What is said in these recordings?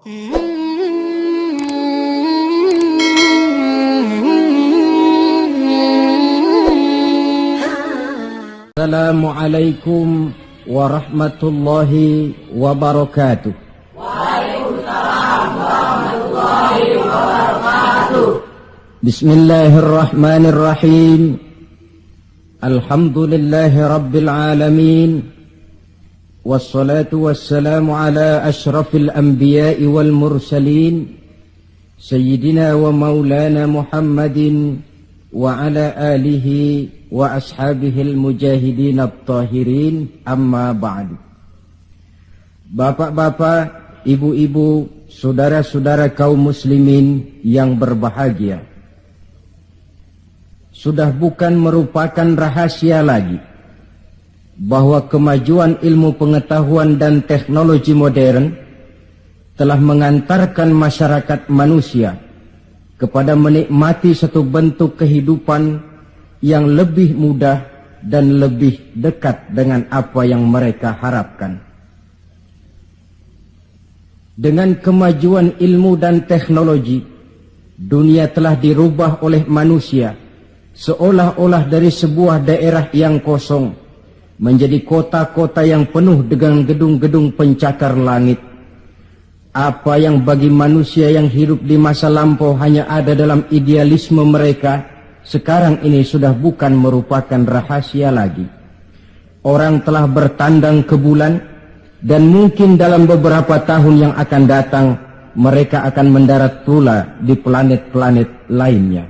Assalamualaikum warahmatullahi wabarakatuh. Waalaikumsalam warahmatullahi wabarakatuh. Bismillahirrahmanirrahim. Alhamdulillahi rabbil alamin. Wassalatu wassalamu ala ashrafil anbiya'i wal mursalin Sayyidina wa maulana Muhammadin wa ala alihi wa ashabihil mujahidin at-tahirin, amma ba'du. Bapak-bapak, ibu-ibu, saudara-saudara kaum muslimin yang berbahagia, sudah bukan merupakan rahasia lagi bahwa kemajuan ilmu pengetahuan dan teknologi modern telah mengantarkan masyarakat manusia kepada menikmati satu bentuk kehidupan yang lebih mudah dan lebih dekat dengan apa yang mereka harapkan. Dengan kemajuan ilmu dan teknologi, dunia telah dirubah oleh manusia seolah-olah dari sebuah daerah yang kosong menjadi kota-kota yang penuh dengan gedung-gedung pencakar langit. Apa yang bagi manusia yang hidup di masa lampau hanya ada dalam idealisme mereka, sekarang ini sudah bukan merupakan rahasia lagi. Orang telah bertandang ke bulan, dan mungkin dalam beberapa tahun yang akan datang mereka akan mendarat pula di planet-planet lainnya.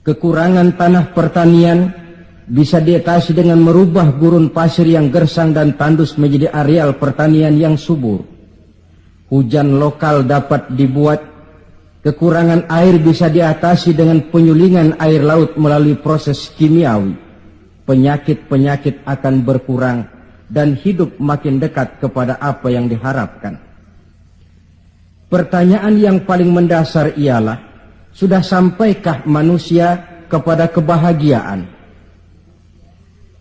Kekurangan tanah pertanian bisa diatasi dengan merubah gurun pasir yang gersang dan tandus menjadi areal pertanian yang subur. Hujan lokal dapat dibuat. Kekurangan air bisa diatasi dengan penyulingan air laut melalui proses kimiawi. Penyakit-penyakit akan berkurang dan hidup makin dekat kepada apa yang diharapkan. Pertanyaan yang paling mendasar ialah, sudah sampaikah manusia kepada kebahagiaan?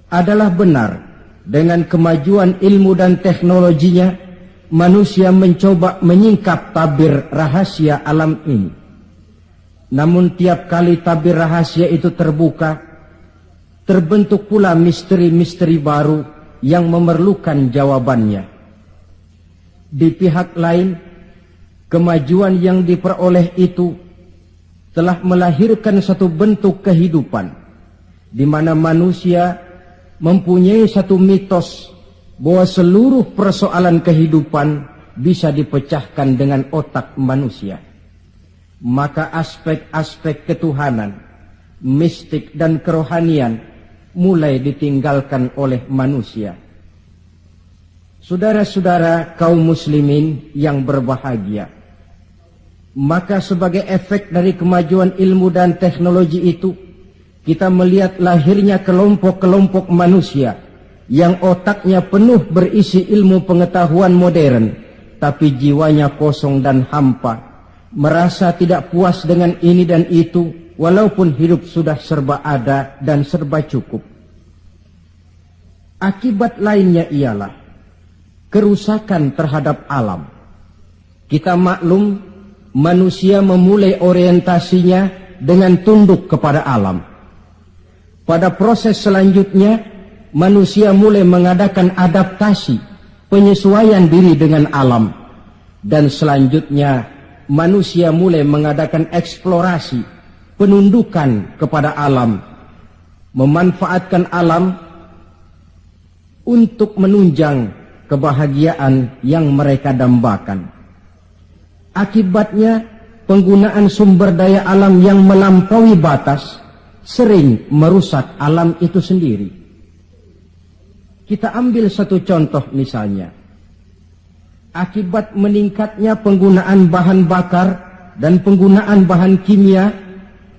Adalah benar, dengan kemajuan ilmu dan teknologinya, manusia mencoba menyingkap tabir rahasia alam ini. Namun tiap kali tabir rahasia itu terbuka, terbentuk pula misteri-misteri baru yang memerlukan jawabannya. Di pihak lain, kemajuan yang diperoleh itu telah melahirkan satu bentuk kehidupan di mana manusia mempunyai satu mitos bahwa seluruh persoalan kehidupan bisa dipecahkan dengan otak manusia. Maka aspek-aspek ketuhanan, mistik dan kerohanian mulai ditinggalkan oleh manusia. Saudara-saudara kaum muslimin yang berbahagia, maka sebagai efek dari kemajuan ilmu dan teknologi itu, kita melihat lahirnya kelompok-kelompok manusia yang otaknya penuh berisi ilmu pengetahuan modern, tapi jiwanya kosong dan hampa, merasa tidak puas dengan ini dan itu, walaupun hidup sudah serba ada dan serba cukup. Akibat lainnya ialah kerusakan terhadap alam. Kita maklum, manusia memulai orientasinya dengan tunduk kepada alam. Pada proses selanjutnya, manusia mulai mengadakan adaptasi, penyesuaian diri dengan alam. Dan selanjutnya, manusia mulai mengadakan eksplorasi, penundukan kepada alam, memanfaatkan alam untuk menunjang kebahagiaan yang mereka dambakan. Akibatnya, penggunaan sumber daya alam yang melampaui batas sering merusak alam itu sendiri. Kita ambil satu contoh misalnya. Akibat meningkatnya penggunaan bahan bakar dan penggunaan bahan kimia,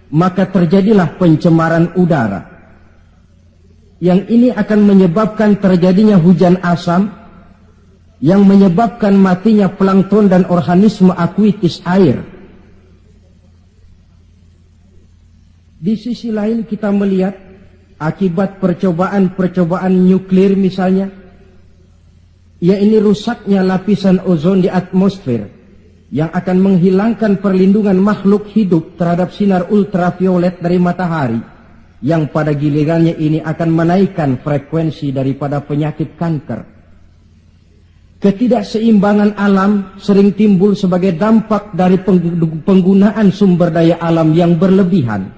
maka terjadilah pencemaran udara. Yang ini akan menyebabkan terjadinya hujan asam, yang menyebabkan matinya plankton dan organisme akuatis air. Di sisi lain kita melihat akibat percobaan-percobaan nuklir misalnya, yaitu rusaknya lapisan ozon di atmosfer yang akan menghilangkan perlindungan makhluk hidup terhadap sinar ultraviolet dari matahari, yang pada gilirannya ini akan menaikkan frekuensi daripada penyakit kanker. Ketidakseimbangan alam sering timbul sebagai dampak dari penggunaan sumber daya alam yang berlebihan.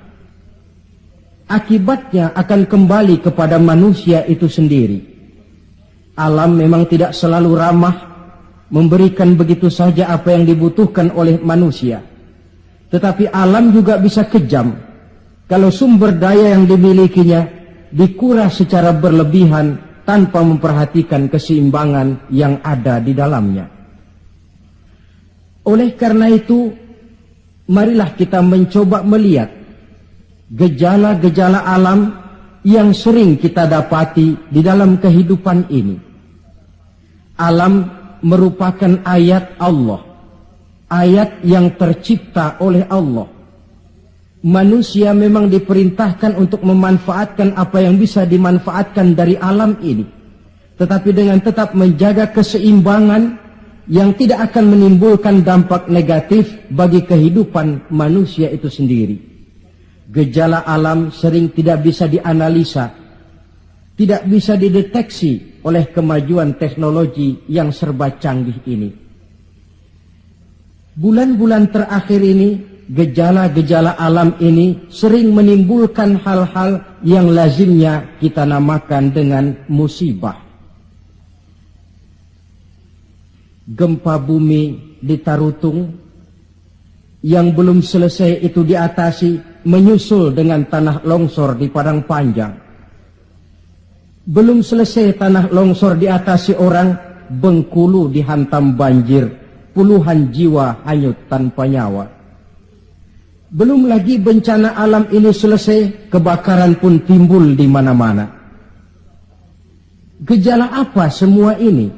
Akibatnya akan kembali kepada manusia itu sendiri. Alam memang tidak selalu ramah, memberikan begitu saja apa yang dibutuhkan oleh manusia. Tetapi alam juga bisa kejam kalau sumber daya yang dimilikinya dikuras secara berlebihan tanpa memperhatikan keseimbangan yang ada di dalamnya. Oleh karena itu, marilah kita mencoba melihat gejala-gejala alam yang sering kita dapati di dalam kehidupan ini. Alam merupakan ayat Allah, ayat yang tercipta oleh Allah. Manusia memang diperintahkan untuk memanfaatkan apa yang bisa dimanfaatkan dari alam ini, tetapi dengan tetap menjaga keseimbangan yang tidak akan menimbulkan dampak negatif bagi kehidupan manusia itu sendiri. Gejala alam sering tidak bisa dianalisa, tidak bisa dideteksi oleh kemajuan teknologi yang serba canggih ini. Bulan-bulan terakhir ini, gejala-gejala alam ini sering menimbulkan hal-hal yang lazimnya kita namakan dengan musibah. Gempa bumi di Tarutung yang belum selesai itu diatasi, menyusul dengan tanah longsor di Padang Panjang. Belum selesai tanah longsor diatasi orang, Bengkulu dihantam banjir, puluhan jiwa hanyut tanpa nyawa. Belum lagi bencana alam ini selesai, kebakaran pun timbul di mana-mana. Gejala apa semua ini?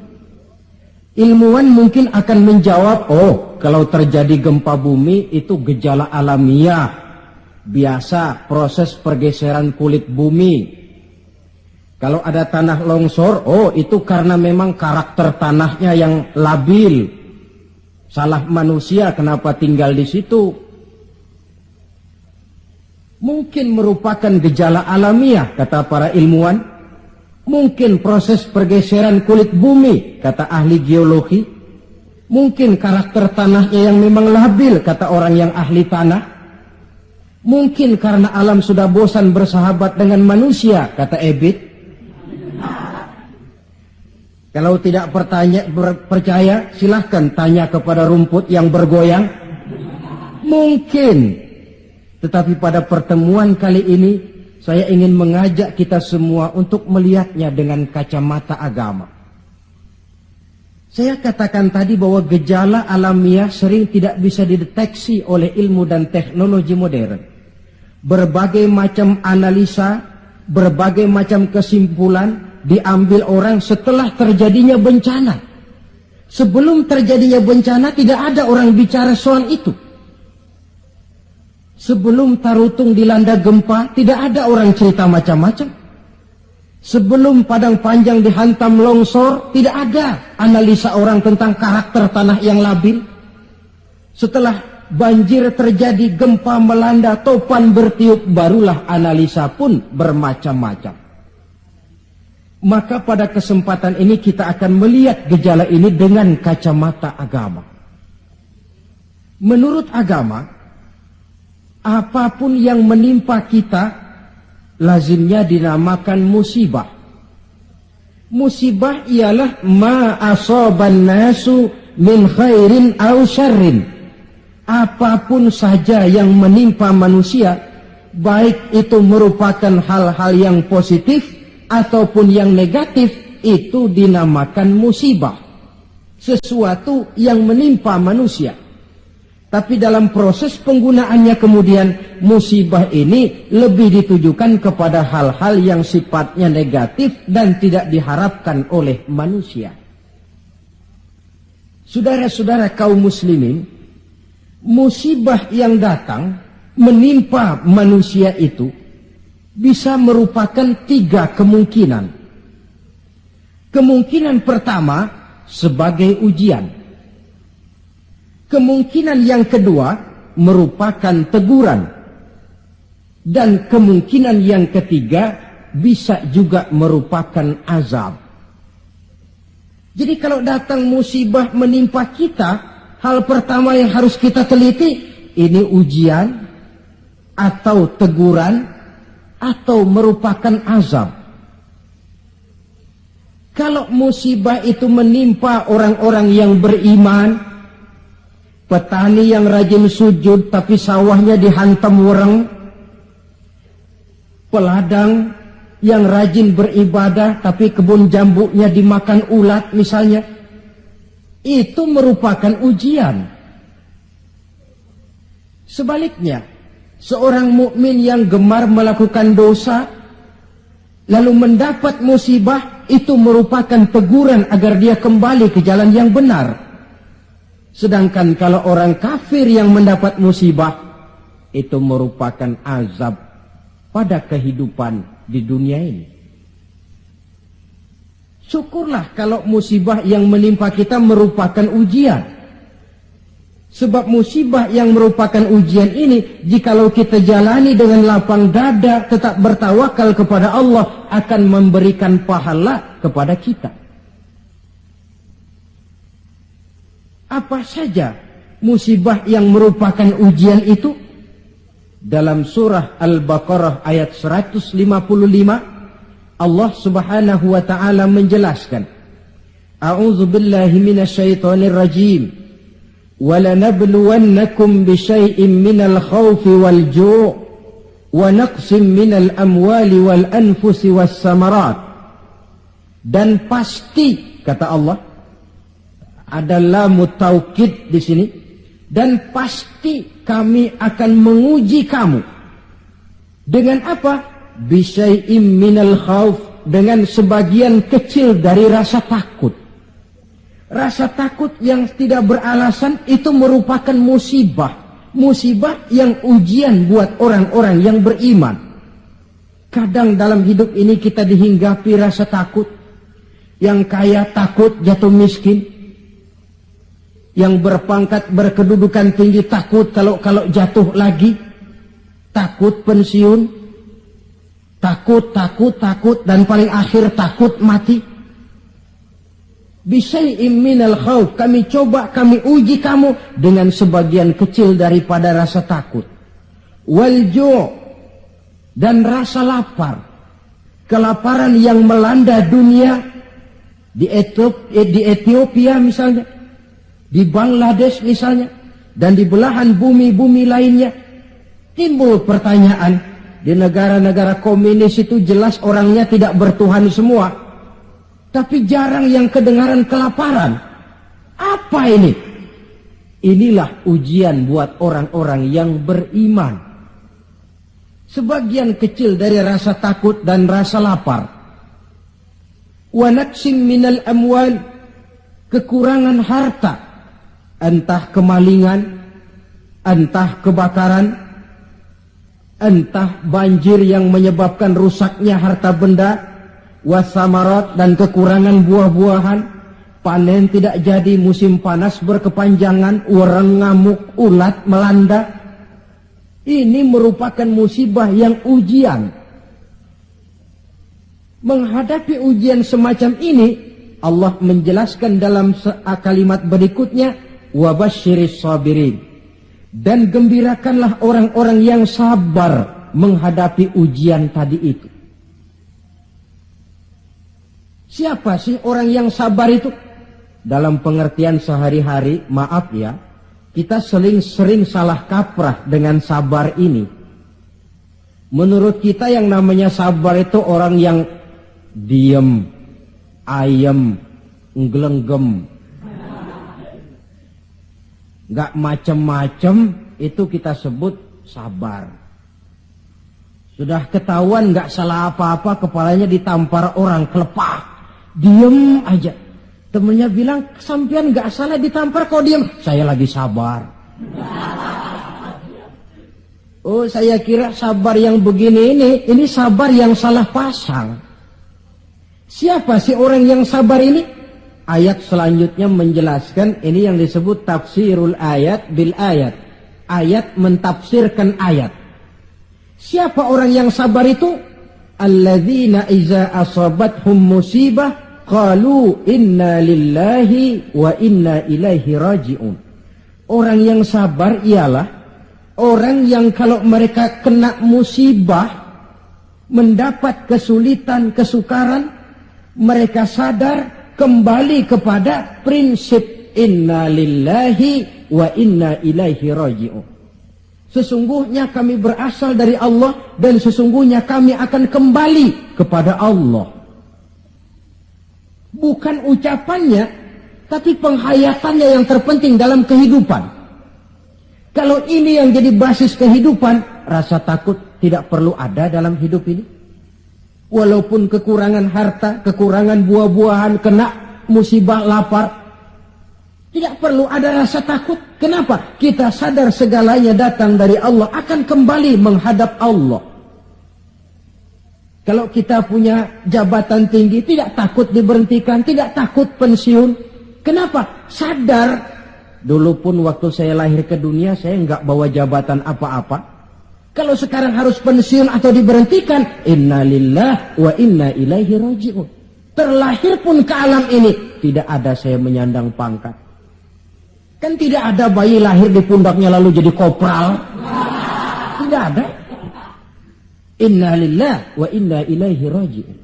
Ilmuwan mungkin akan menjawab, oh, kalau terjadi gempa bumi itu gejala alamiah, biasa proses pergeseran kulit bumi. Kalau ada tanah longsor, oh itu karena memang karakter tanahnya yang labil. Salah manusia kenapa tinggal di situ. Mungkin merupakan gejala alamiah, kata para ilmuwan. Mungkin proses pergeseran kulit bumi, kata ahli geologi. Mungkin karakter tanahnya yang memang labil, kata orang yang ahli tanah. Mungkin karena alam sudah bosan bersahabat dengan manusia, kata Ebit. Kalau tidak percaya, silahkan tanya kepada rumput yang bergoyang. Mungkin. Tetapi pada pertemuan kali ini, saya ingin mengajak kita semua untuk melihatnya dengan kacamata agama. Saya katakan tadi bahwa gejala alamiah sering tidak bisa dideteksi oleh ilmu dan teknologi modern. Berbagai macam analisa, berbagai macam kesimpulan diambil orang setelah terjadinya bencana. Sebelum terjadinya bencana tidak ada orang bicara soal itu. Sebelum Tarutung dilanda gempa tidak ada orang cerita macam-macam. Sebelum Padang Panjang dihantam longsor tidak ada analisa orang tentang karakter tanah yang labil. Setelah banjir terjadi, gempa melanda, topan bertiup, barulah analisa pun bermacam-macam. Maka pada kesempatan ini kita akan melihat gejala ini dengan kacamata agama. Menurut agama, apapun yang menimpa kita lazimnya dinamakan musibah. Musibah ialah ma asaban nasu min khairin aw syarrin. Apapun saja yang menimpa manusia, baik itu merupakan hal-hal yang positif ataupun yang negatif, itu dinamakan musibah. Sesuatu yang menimpa manusia. Tapi dalam proses penggunaannya kemudian, musibah ini lebih ditujukan kepada hal-hal yang sifatnya negatif dan tidak diharapkan oleh manusia. Saudara-saudara kaum muslimin, musibah yang datang menimpa manusia itu bisa merupakan tiga kemungkinan. Kemungkinan pertama sebagai ujian. Kemungkinan yang kedua merupakan teguran. Dan kemungkinan yang ketiga bisa juga merupakan azab. Jadi kalau datang musibah menimpa kita, hal pertama yang harus kita teliti, ini ujian atau teguran atau merupakan azab. Kalau musibah itu menimpa orang-orang yang beriman, petani yang rajin sujud tapi sawahnya dihantam wereng, peladang yang rajin beribadah tapi kebun jambunya dimakan ulat misalnya, itu merupakan ujian. Sebaliknya, seorang mukmin yang gemar melakukan dosa lalu mendapat musibah, itu merupakan teguran agar dia kembali ke jalan yang benar. Sedangkan kalau orang kafir yang mendapat musibah, itu merupakan azab pada kehidupan di dunia ini. Syukurlah kalau musibah yang menimpa kita merupakan ujian. Sebab musibah yang merupakan ujian ini, jikalau kita jalani dengan lapang dada, tetap bertawakal kepada Allah, akan memberikan pahala kepada kita. Apa saja musibah yang merupakan ujian itu? Dalam surah Al-Baqarah ayat 155, Allah subhanahu wa ta'ala menjelaskan, A'udzu billahi minasyaitonir rajim. وَلَنَبْلُوَنَّكُمْ بِشَيْءٍ مِّنَ الْخَوْفِ وَالْجُوعِ وَنَقْصٍ مِّنَ الْأَمْوَالِ وَالْأَنْفُسِ وَالثَّمَرَاتِ. Dan pasti, kata Allah, ada lamu taukid di sini, dan pasti kami akan menguji kamu. Dengan apa? Bisyai'im minal khauf, dengan sebagian kecil dari rasa takut. Rasa takut yang tidak beralasan itu merupakan musibah. Musibah yang ujian buat orang-orang yang beriman. Kadang dalam hidup ini kita dihinggapi rasa takut. Yang kaya takut jatuh miskin. Yang berpangkat berkedudukan tinggi takut kalau jatuh lagi. Takut pensiun. Takut, dan paling akhir takut mati. Bisyai'im minal khauf, kami coba, kami uji kamu dengan sebagian kecil daripada rasa takut. Wal ju', dan rasa lapar. Kelaparan yang melanda dunia di Ethiopia misalnya, di Bangladesh misalnya, dan di belahan bumi-bumi lainnya. Timbul pertanyaan, di negara-negara komunis itu jelas orangnya tidak bertuhan semua. Tapi jarang yang kedengaran kelaparan. Apa ini? Inilah ujian buat orang-orang yang beriman. Sebagian kecil dari rasa takut dan rasa lapar. Wa naqsim minal amwal, kekurangan harta. Entah kemalingan, entah kebakaran, entah banjir yang menyebabkan rusaknya harta benda, wasamarat, dan kekurangan buah-buahan, panen tidak jadi, musim panas berkepanjangan, orang ngamuk, ulat melanda. Ini merupakan musibah yang ujian. Menghadapi ujian semacam ini, Allah menjelaskan dalam kalimat berikutnya, wabasyiris sabirin, dan gembirakanlah orang-orang yang sabar menghadapi ujian tadi itu. Siapa sih orang yang sabar itu? Dalam pengertian sehari-hari, maaf ya, kita sering salah kaprah dengan sabar ini. Menurut kita yang namanya sabar itu orang yang diem, ayem, nggelenggem, gak macem-macem, itu kita sebut sabar. Sudah ketahuan gak salah apa-apa, kepalanya ditampar orang, kelepah. Diem aja. Temennya bilang, sampean gak salah ditampar kok diem. Saya lagi sabar. Oh, saya kira sabar yang begini ini sabar yang salah pasang. Siapa sih orang yang sabar ini? Ayat selanjutnya menjelaskan, ini yang disebut tafsirul ayat bil ayat. Ayat mentafsirkan ayat. Siapa orang yang sabar itu? Alladzina iza asabathum musibah qalu inna lillahi wa inna ilaihi raji'un. Orang yang sabar ialah orang yang kalau mereka kena musibah, mendapat kesulitan, kesukaran, mereka sadar kembali kepada prinsip inna lillahi wa inna ilaihi raji'un. Sesungguhnya kami berasal dari Allah dan sesungguhnya kami akan kembali kepada Allah. Bukan ucapannya, tapi penghayatannya yang terpenting dalam kehidupan. Kalau ini yang jadi basis kehidupan, rasa takut tidak perlu ada dalam hidup ini. Walaupun kekurangan harta, kekurangan buah-buahan, kena musibah lapar, tidak perlu ada rasa takut. Kenapa? Kita sadar segalanya datang dari Allah, akan kembali menghadap Allah. Kalau kita punya jabatan tinggi, tidak takut diberhentikan, tidak takut pensiun. Kenapa? Sadar. Dulu pun waktu saya lahir ke dunia, saya enggak bawa jabatan apa-apa. Kalau sekarang harus pensiun atau diberhentikan, inna lillah wa inna ilaihi raji'un. Terlahir pun ke alam ini, tidak ada saya menyandang pangkat. Kan tidak ada bayi lahir di pundaknya lalu jadi kopral. Tidak ada. Inna lillah wa inna ilaihi raji'un.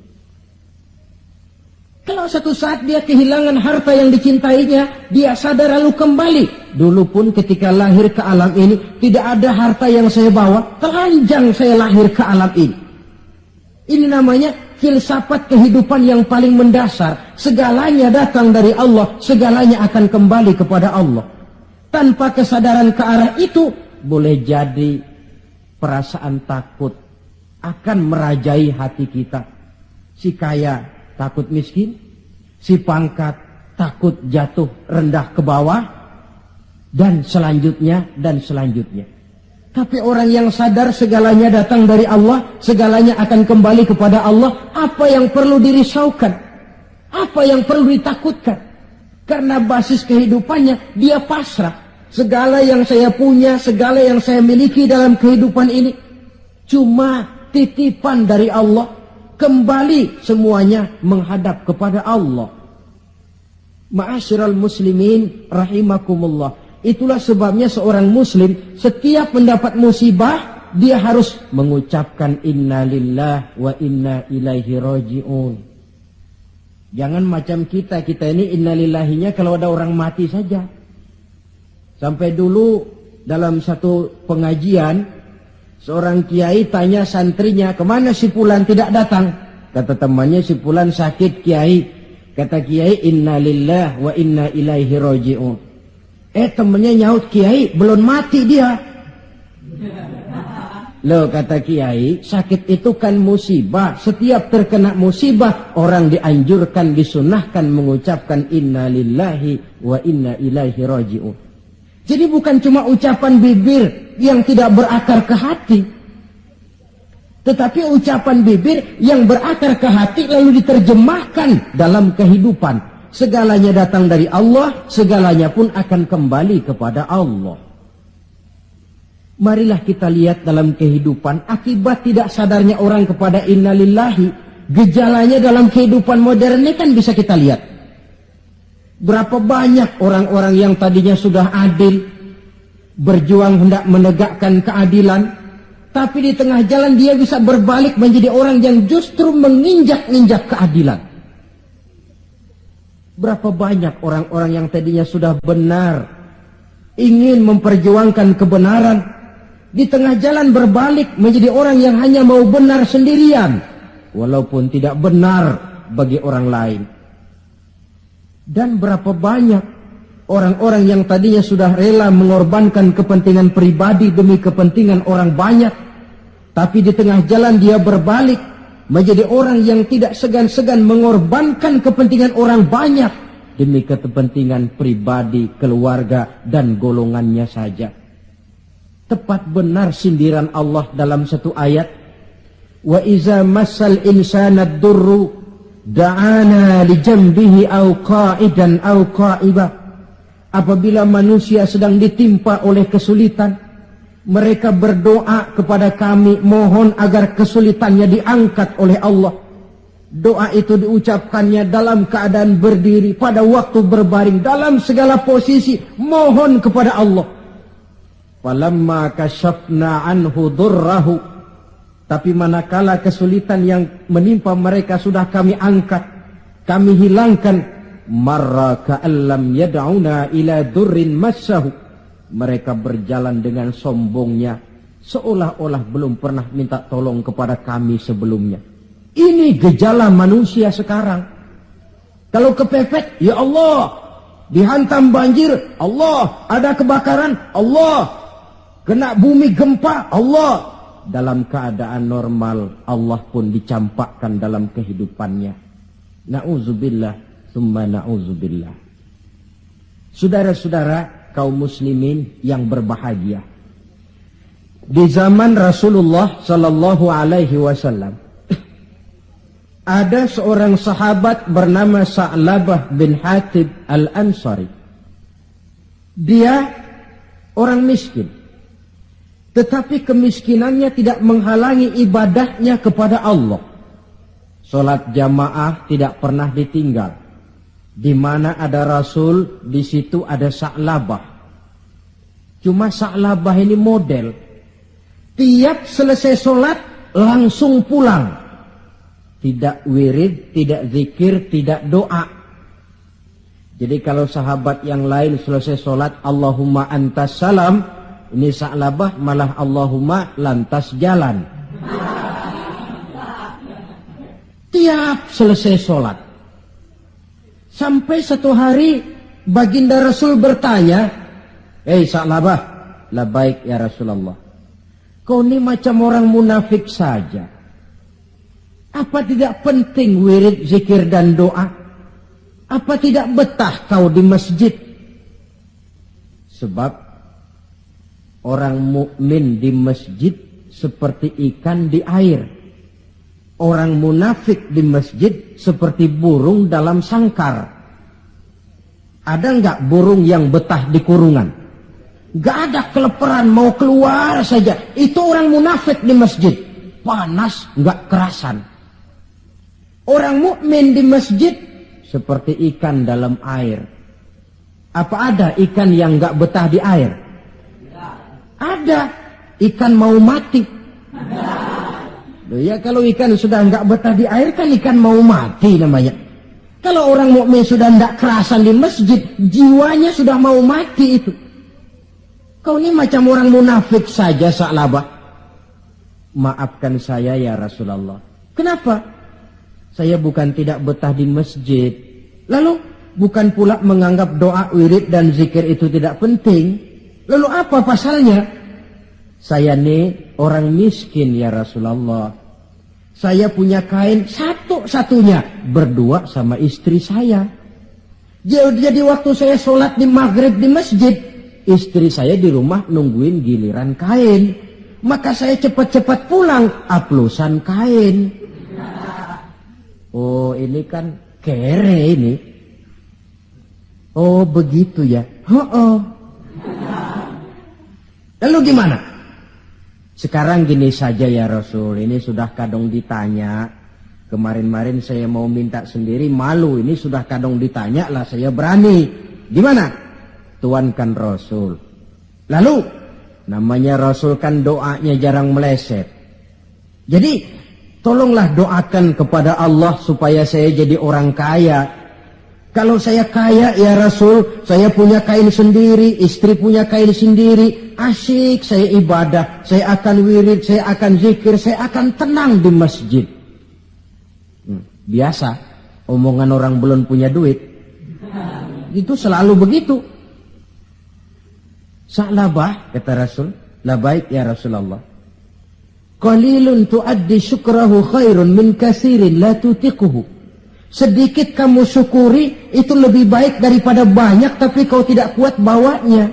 Kalau satu saat dia kehilangan harta yang dicintainya, dia sadar lalu kembali. Dulu pun ketika lahir ke alam ini, tidak ada harta yang saya bawa, telanjang saya lahir ke alam ini. Ini namanya filsafat kehidupan yang paling mendasar. Segalanya datang dari Allah, segalanya akan kembali kepada Allah. Tanpa kesadaran ke arah itu, boleh jadi perasaan takut akan merajai hati kita. Si kaya takut miskin, si pangkat takut jatuh rendah ke bawah, dan selanjutnya, dan selanjutnya. Tapi orang yang sadar segalanya datang dari Allah, segalanya akan kembali kepada Allah, apa yang perlu dirisaukan? Apa yang perlu ditakutkan? Karena basis kehidupannya, dia pasrah. Segala yang saya punya, segala yang saya miliki dalam kehidupan ini, cuma titipan dari Allah. Kembali semuanya menghadap kepada Allah. Ma'asyiral muslimin rahimakumullah. Itulah sebabnya seorang muslim setiap mendapat musibah, dia harus mengucapkan inna lillah wa inna ilaihi raji'un. Jangan macam kita ini inna lillahinya kalau ada orang mati saja. Sampai dulu dalam satu pengajian, seorang kiai tanya santrinya, kemana si fulan tidak datang? Kata temannya, si fulan sakit kiai. Kata kiai, inna lillah wa inna ilaihi raji'un. Temannya nyaut, kiai belum mati dia. Loh, kata kiai, sakit itu kan musibah. Setiap terkena musibah, orang dianjurkan, disunahkan mengucapkan inna lillahi wa inna ilaihi raji'un. Jadi bukan cuma ucapan bibir yang tidak berakar ke hati, tetapi ucapan bibir yang berakar ke hati lalu diterjemahkan dalam kehidupan. Segalanya datang dari Allah, segalanya pun akan kembali kepada Allah. Marilah kita lihat dalam kehidupan, akibat tidak sadarnya orang kepada innalillahi, gejalanya dalam kehidupan modern ini kan bisa kita lihat. Berapa banyak orang-orang yang tadinya sudah adil, berjuang hendak menegakkan keadilan, tapi di tengah jalan dia bisa berbalik menjadi orang yang justru menginjak-injak keadilan. Berapa banyak orang-orang yang tadinya sudah benar, ingin memperjuangkan kebenaran, di tengah jalan berbalik menjadi orang yang hanya mau benar sendirian, walaupun tidak benar bagi orang lain. Dan berapa banyak orang-orang yang tadinya sudah rela mengorbankan kepentingan pribadi demi kepentingan orang banyak, tapi di tengah jalan dia berbalik menjadi orang yang tidak segan-segan mengorbankan kepentingan orang banyak demi kepentingan pribadi, keluarga, dan golongannya saja. Tepat benar sindiran Allah dalam satu ayat, wa iza massal insana durru da'ana li jambihi au qa'idan au qa'ibah. Apabila manusia sedang ditimpa oleh kesulitan, mereka berdoa kepada kami, mohon agar kesulitannya diangkat oleh Allah. Doa itu diucapkannya dalam keadaan berdiri, pada waktu berbaring, dalam segala posisi, mohon kepada Allah. Falamma kasyafna anhu durrahu, tapi manakala kesulitan yang menimpa mereka sudah kami angkat, kami hilangkan, marra ka'allam yad'una ila durrin massahu, mereka berjalan dengan sombongnya, seolah-olah belum pernah minta tolong kepada kami sebelumnya. Ini gejala manusia sekarang. Kalau kepepet, ya Allah. Dihantam banjir, Allah. Ada kebakaran, Allah. Kena bumi gempa, Allah. Dalam keadaan normal, Allah pun dicampakkan dalam kehidupannya. Na'udzubillah, summa na'udzubillah. Saudara-saudara kaum muslimin yang berbahagia, di zaman Rasulullah sallallahu alaihi wasallam ada seorang sahabat bernama Sa'labah bin Hatib al-Ansari. Dia orang miskin, tetapi kemiskinannya tidak menghalangi ibadahnya kepada Allah. Salat jamaah tidak pernah ditinggal. Di mana ada Rasul, di situ ada Sa'labah. Cuma Sa'labah ini model. Tiap selesai salat langsung pulang. Tidak wirid, tidak zikir, tidak doa. Jadi kalau sahabat yang lain selesai salat Allahumma antas salam, ini Sa'labah malah Allahumma lantas jalan. Tiap selesai salat. Sampai satu hari baginda Rasul bertanya, "Hei Sa'labah," "Labaik ya Rasulullah." "Kau ini macam orang munafik saja. Apa tidak penting wirid, zikir dan doa? Apa tidak betah kau di masjid?" Sebab orang mukmin di masjid seperti ikan di air. Orang munafik di masjid seperti burung dalam sangkar. Ada enggak burung yang betah di kurungan? Enggak ada, keleparan mau keluar saja. Itu orang munafik di masjid. Panas enggak kerasan. Orang mukmin di masjid seperti ikan dalam air. Apa ada ikan yang enggak betah di air? Ada. Ikan mau mati. Loh ya, kalau ikan sudah enggak betah di air kan ikan mau mati namanya. Kalau orang mukmin sudah enggak kerasan di masjid, jiwanya sudah mau mati itu. Kau ini macam orang munafik saja Sa'labah. Maafkan saya ya Rasulullah. Kenapa? Saya bukan tidak betah di masjid. Lalu bukan pula menganggap doa, wirid dan zikir itu tidak penting. Lalu apa pasalnya? Saya ini orang miskin ya Rasulullah. Saya punya kain satu-satunya, berdua sama istri saya. Jadi waktu saya sholat di maghrib di masjid, istri saya di rumah nungguin giliran kain. Maka saya cepat-cepat pulang, aplusan kain. Oh ini kan kere ini. Oh begitu ya. Lalu gimana? Sekarang gini saja ya Rasul, ini sudah kadang ditanya. Kemarin-marin saya mau minta sendiri, malu. Ini sudah kadang ditanya lah, saya berani. Gimana? Tuankan Rasul. Lalu, namanya Rasul kan doanya jarang meleset. Jadi, tolonglah doakan kepada Allah supaya saya jadi orang kaya. Kalau saya kaya ya Rasul, saya punya kain sendiri, istri punya kain sendiri. Asyik saya ibadah, saya akan wirid, saya akan zikir, saya akan tenang di masjid. Biasa, omongan orang belum punya duit. Itu selalu begitu. Sa'labah, kata Rasul, labaik ya Rasulullah. Qalilun tuaddi syukrahu khairun min kasirin la tutiquhu. Sedikit kamu syukuri, itu lebih baik daripada banyak tapi kau tidak kuat bawanya.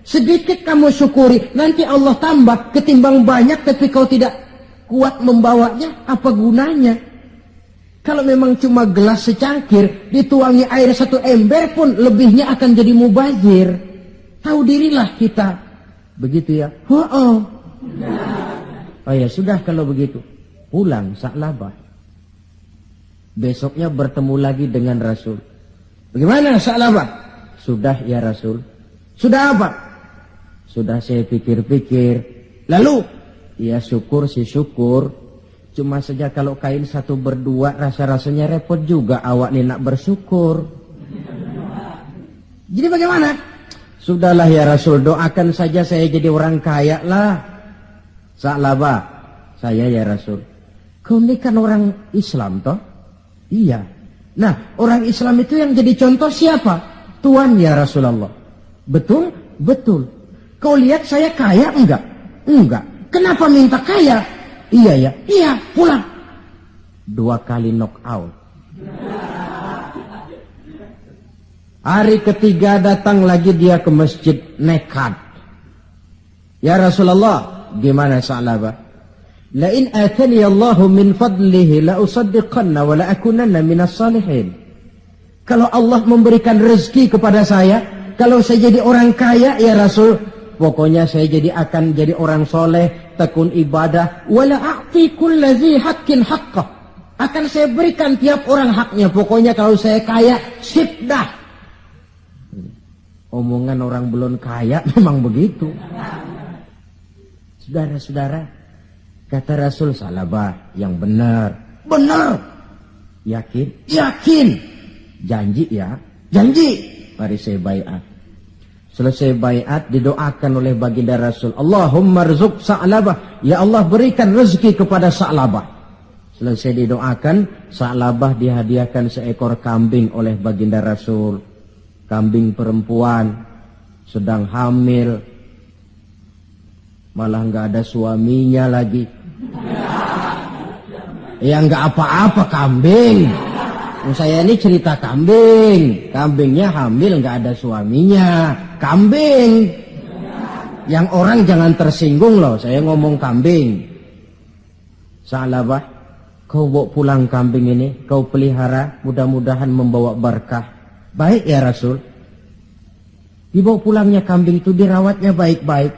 Sedikit kamu syukuri, nanti Allah tambah ketimbang banyak tapi kau tidak kuat membawanya, apa gunanya? Kalau memang cuma gelas secangkir, dituangi air 1 ember pun lebihnya akan jadi mubazir. Tahu dirilah kita. Begitu ya? Oh ya sudah kalau begitu. Pulang Sa'labah. Besoknya bertemu lagi dengan Rasul. Bagaimana Sa'labah? Sudah ya Rasul. Sudah apa? Sudah saya pikir-pikir. Lalu? Ya syukur sih syukur. Cuma saja kalau kain 1 berdua rasa-rasanya repot juga awak nih nak bersyukur. Jadi bagaimana? Sudahlah ya Rasul, doakan saja saya jadi orang kaya lah. Sa'labah, saya ya Rasul. Kau ini kan orang Islam toh? Iya. Nah, orang Islam itu yang jadi contoh siapa? Tuan ya Rasulullah. Betul? Betul. Kau lihat saya kaya enggak? Enggak. Kenapa minta kaya? Iya ya, iya pulang. 2 kali knock out. Hari ketiga datang lagi dia ke masjid nekat. Ya Rasulullah, gimana Sa'labah? La in atani Allahu min fadlihi la usaddiqanna wa la akunanna minas salihin. Kalau Allah memberikan rezeki kepada saya, kalau saya jadi orang kaya ya Rasul, pokoknya saya akan jadi orang soleh, tekun ibadah. Wala a'ti kulladzi haqqin haqqah. Akan saya berikan tiap orang haknya. Pokoknya kalau saya kaya, sip dah. Omongan orang belum kaya memang begitu. Saudara-saudara, kata Rasul, Sa'labah yang benar. Benar. Yakin? Yakin. Janji ya? Janji. Mari saya baiat. Selesai baiat didoakan oleh baginda Rasul. Allahumma rzuq Sa'labah. Ya Allah berikan rezeki kepada Sa'labah. Selesai didoakan, Sa'labah dihadiahkan seekor kambing oleh baginda Rasul. Kambing perempuan, sedang hamil. Malah nggak ada suaminya lagi. Ya nggak apa-apa kambing. Saya ini cerita kambing. Kambingnya hamil nggak ada suaminya. Kambing. Yang orang jangan tersinggung loh. Saya ngomong kambing. Sa'labah, kau bawa pulang kambing ini. Kau pelihara. Mudah-mudahan membawa berkah. Baik ya Rasul. Dibawa pulangnya kambing itu. Dirawatnya baik-baik.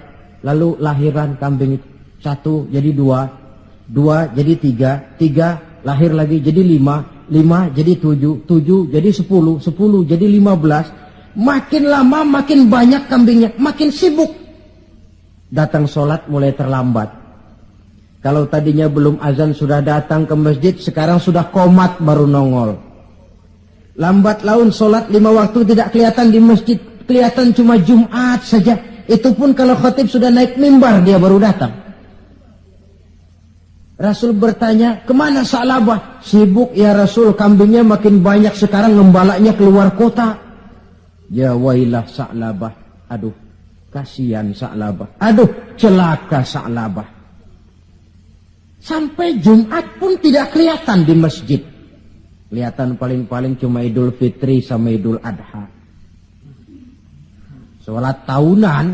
Lalu lahiran kambing itu. 1 jadi 2. 2 jadi 3. 3 lahir lagi jadi 5. 5 jadi 7, 7 jadi 10, 10 jadi 15. Makin lama makin banyak kambingnya, makin sibuk. Datang sholat mulai terlambat. Kalau tadinya belum azan sudah datang ke masjid, sekarang sudah qomat baru nongol. Lambat laun sholat 5 waktu tidak kelihatan di masjid, kelihatan cuma Jumat saja. Itu pun kalau khatib sudah naik mimbar dia baru datang. Rasul bertanya, kemana Sa'labah? Sibuk ya Rasul, kambingnya makin banyak sekarang, ngembalaknya keluar kota. Ya wailah Sa'labah. Aduh, kasihan Sa'labah. Aduh, celaka Sa'labah. Sampai Jumat pun tidak kelihatan di masjid. Kelihatan paling-paling cuma Idul Fitri sama Idul Adha. Sholat tahunan.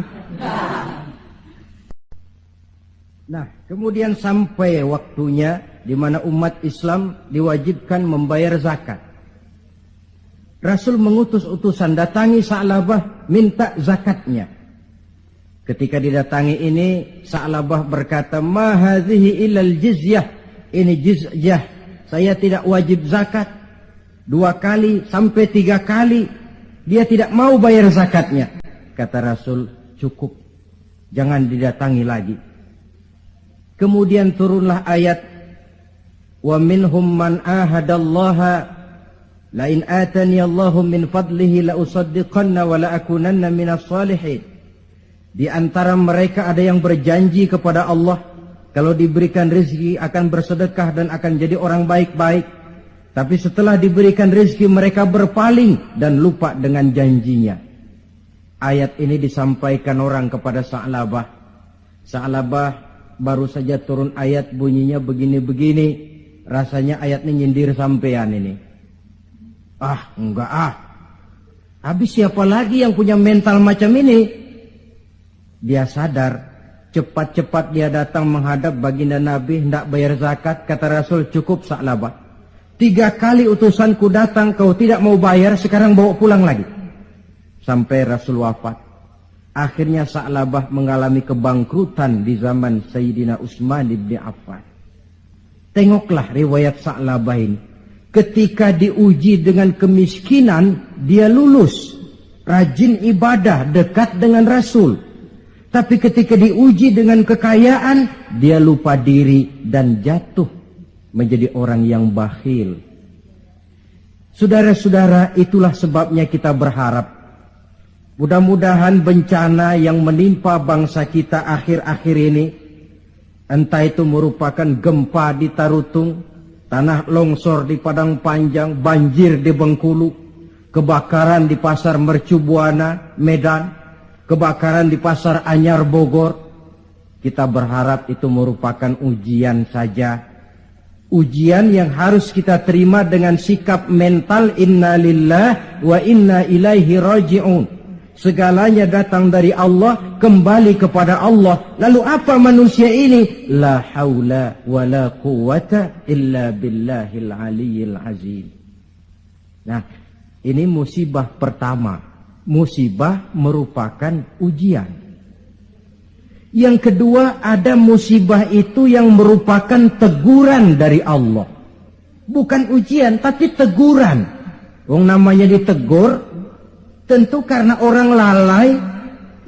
Nah, kemudian sampai waktunya di mana umat Islam diwajibkan membayar zakat. Rasul mengutus utusan, datangi Sa'labah, minta zakatnya. Ketika didatangi ini, Sa'labah berkata, ma hadhihi illal jizyah. Ini jizyah. Saya tidak wajib zakat. 2 kali sampai 3 kali. Dia tidak mau bayar zakatnya. Kata Rasul, cukup. Jangan didatangi lagi. Kemudian turunlah ayat wa minhum man ahadallaha la in atani Allahu min fadlihi la usaddiqanna wa la akunanna minas salihin. Di antara mereka ada yang berjanji kepada Allah kalau diberikan rezeki akan bersedekah dan akan jadi orang baik-baik. Tapi setelah diberikan rezeki mereka berpaling dan lupa dengan janjinya. Ayat ini disampaikan orang kepada Sa'labah. Sa'labah baru saja turun ayat bunyinya begini-begini. Rasanya ayatnya nyindir sampean ini. Ah, enggak ah. Habis siapa lagi yang punya mental macam ini? Dia sadar. Cepat-cepat dia datang menghadap baginda Nabi. Hendak bayar zakat. Kata Rasul, cukup Sa'labah. 3 kali utusanku datang, kau tidak mau bayar, sekarang bawa pulang lagi. Sampai Rasul wafat. Akhirnya Sa'labah mengalami kebangkrutan di zaman Sayyidina Utsman bin Affan. Tengoklah riwayat Sa'labah ini. Ketika diuji dengan kemiskinan, dia lulus. Rajin ibadah, dekat dengan Rasul. Tapi ketika diuji dengan kekayaan, dia lupa diri dan jatuh menjadi orang yang bakhil. Saudara-saudara, itulah sebabnya kita berharap mudah-mudahan bencana yang menimpa bangsa kita akhir-akhir ini, entah itu merupakan gempa di Tarutung, tanah longsor di Padang Panjang, banjir di Bengkulu, kebakaran di Pasar Mercu Buana, Medan, kebakaran di Pasar Anyar, Bogor, kita berharap itu merupakan ujian saja. Ujian yang harus kita terima dengan sikap mental inna lillah wa inna ilaihi raji'un. Segalanya datang dari Allah, kembali kepada Allah. Lalu apa manusia ini? La haula wa la quwata illa billahil aliyyil azim. Nah, ini musibah pertama. Musibah merupakan ujian. Yang kedua, ada musibah itu yang merupakan teguran dari Allah. Bukan ujian, tapi teguran. Wong namanya ditegur, tentu karena orang lalai,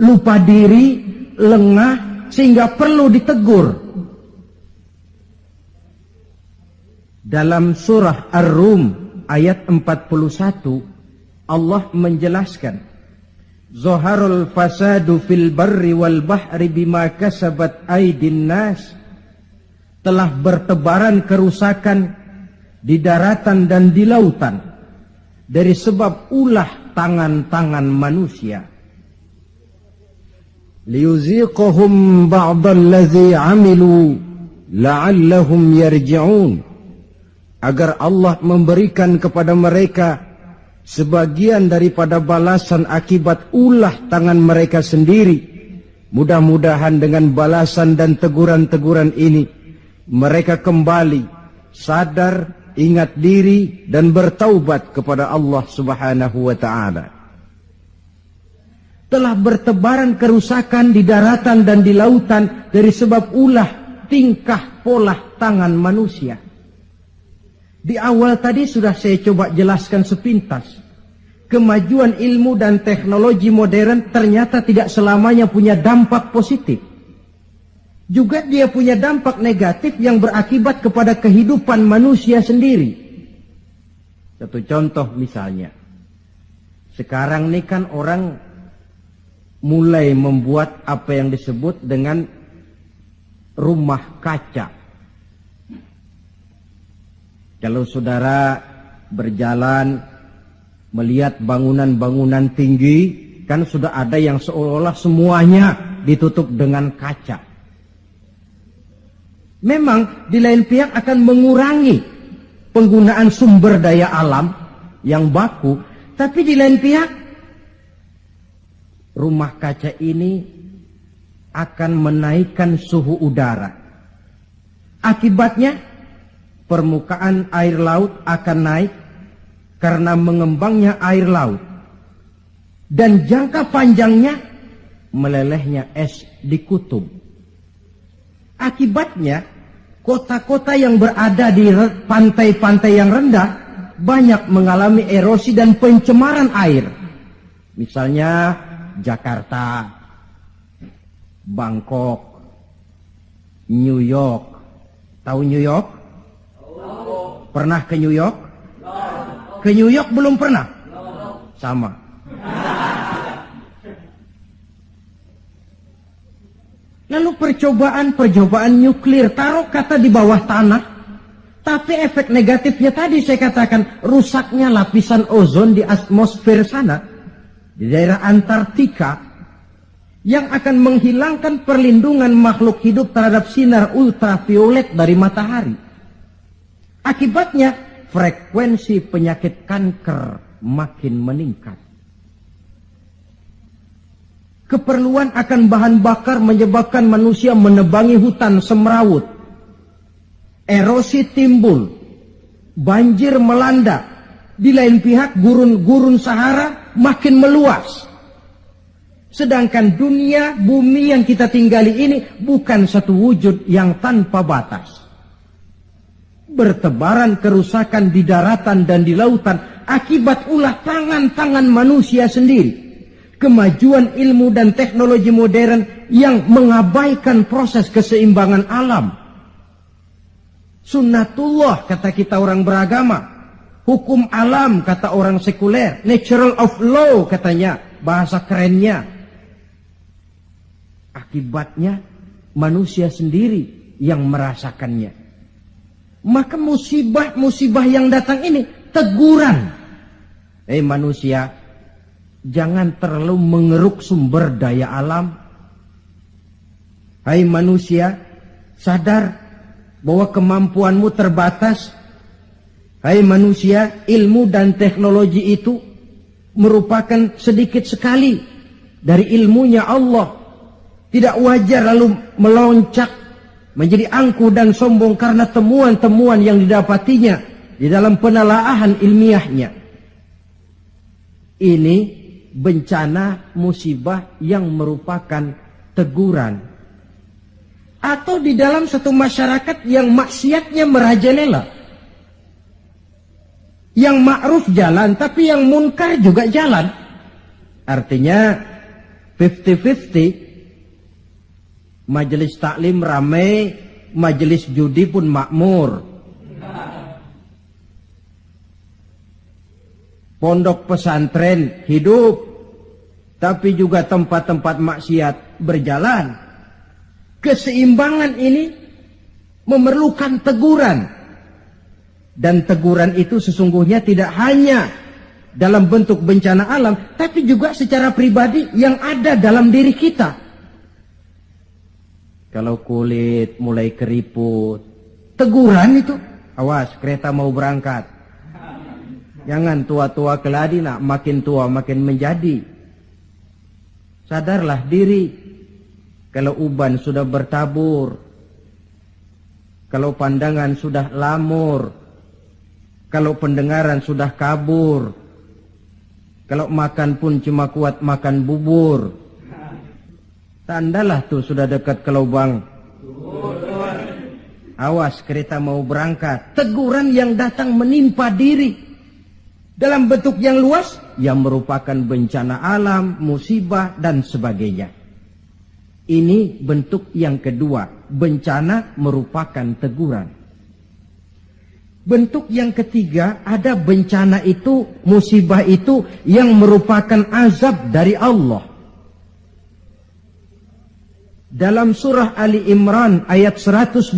lupa diri, lengah, sehingga perlu ditegur. Dalam surah Ar-Rum ayat 41, Allah menjelaskan, Zaharul fasadu fil barri wal bahri bima kasabat aydin nas. Telah bertebaran kerusakan di daratan dan di lautan dari sebab ulah tangan-tangan manusia. Liyuziqahum ba'dallazi 'amilu la'allahum yarji'un. Agar Allah memberikan kepada mereka sebagian daripada balasan akibat ulah tangan mereka sendiri. Mudah-mudahan dengan balasan dan teguran-teguran ini mereka kembali sadar, ingat diri dan bertaubat kepada Allah Subhanahu wa ta'ala. Telah bertebaran kerusakan di daratan dan di lautan dari sebab ulah tingkah pola tangan manusia. Di awal tadi sudah saya coba jelaskan sepintas. Kemajuan ilmu dan teknologi modern ternyata tidak selamanya punya dampak positif. Juga dia punya dampak negatif yang berakibat kepada kehidupan manusia sendiri. Satu contoh misalnya. Sekarang ini kan orang mulai membuat apa yang disebut dengan rumah kaca. Kalau saudara berjalan melihat bangunan-bangunan tinggi, kan sudah ada yang seolah-olah semuanya ditutup dengan kaca. Memang di lain pihak akan mengurangi penggunaan sumber daya alam yang baku, tapi di lain pihak rumah kaca ini akan menaikkan suhu udara. Akibatnya permukaan air laut akan naik karena mengembangnya air laut. Dan jangka panjangnya melelehnya es di kutub. Akibatnya kota-kota yang berada di pantai-pantai yang rendah banyak mengalami erosi dan pencemaran air. Misalnya Jakarta, Bangkok, New York. Tahu New York? Pernah ke New York? Ke New York belum pernah? Sama. Lalu percobaan nuklir, taruh kata di bawah tanah, tapi efek negatifnya tadi saya katakan, rusaknya lapisan ozon di atmosfer sana, di daerah Antartika, yang akan menghilangkan perlindungan makhluk hidup terhadap sinar ultraviolet dari matahari. Akibatnya frekuensi penyakit kanker makin meningkat. Keperluan akan bahan bakar menyebabkan manusia menebangi hutan semrawut. Erosi timbul. banjir melanda. Di lain pihak gurun-gurun Sahara makin meluas. Sedangkan dunia, bumi yang kita tinggali ini bukan satu wujud yang tanpa batas. Bertebaran kerusakan di daratan dan di lautan akibat ulah tangan-tangan manusia sendiri. Kemajuan ilmu dan teknologi modern yang mengabaikan proses keseimbangan alam. Sunnatullah kata kita orang beragama. Hukum alam kata orang sekuler. Natural of law katanya, bahasa kerennya. Akibatnya manusia sendiri yang merasakannya. Maka musibah-musibah yang datang ini teguran. Manusia, jangan terlalu mengeruk sumber daya alam. Hai manusia, sadar bahwa kemampuanmu terbatas. Hai manusia, ilmu dan teknologi itu merupakan sedikit sekali dari ilmunya Allah. Tidak wajar lalu meloncat menjadi angkuh dan sombong karena temuan-temuan yang didapatinya di dalam penelaahan ilmiahnya. Ini bencana musibah yang merupakan teguran. Atau di dalam satu masyarakat yang maksiatnya merajalela. Yang ma'ruf jalan, tapi yang munkar juga jalan. Artinya 50-50. Majelis taklim ramai, majelis judi pun makmur. Pondok pesantren hidup, tapi juga tempat-tempat maksiat berjalan. Keseimbangan ini memerlukan teguran. Dan teguran itu sesungguhnya tidak hanya dalam bentuk bencana alam, tapi juga secara pribadi yang ada dalam diri kita. Kalau kulit mulai keriput, teguran itu, awas kereta mau berangkat. Jangan tua-tua keladi nak, makin tua makin menjadi. Sadarlah diri. Kalau uban sudah bertabur, kalau pandangan sudah lamur, kalau pendengaran sudah kabur, kalau makan pun cuma kuat makan bubur, tandalah tuh sudah dekat ke lubang. Awas kereta mau berangkat. Teguran yang datang menimpa diri dalam bentuk yang luas yang merupakan bencana alam, musibah dan sebagainya. Ini bentuk yang kedua, bencana merupakan teguran. Bentuk yang ketiga, ada bencana itu, musibah itu yang merupakan azab dari Allah. Dalam surah Ali Imran ayat 112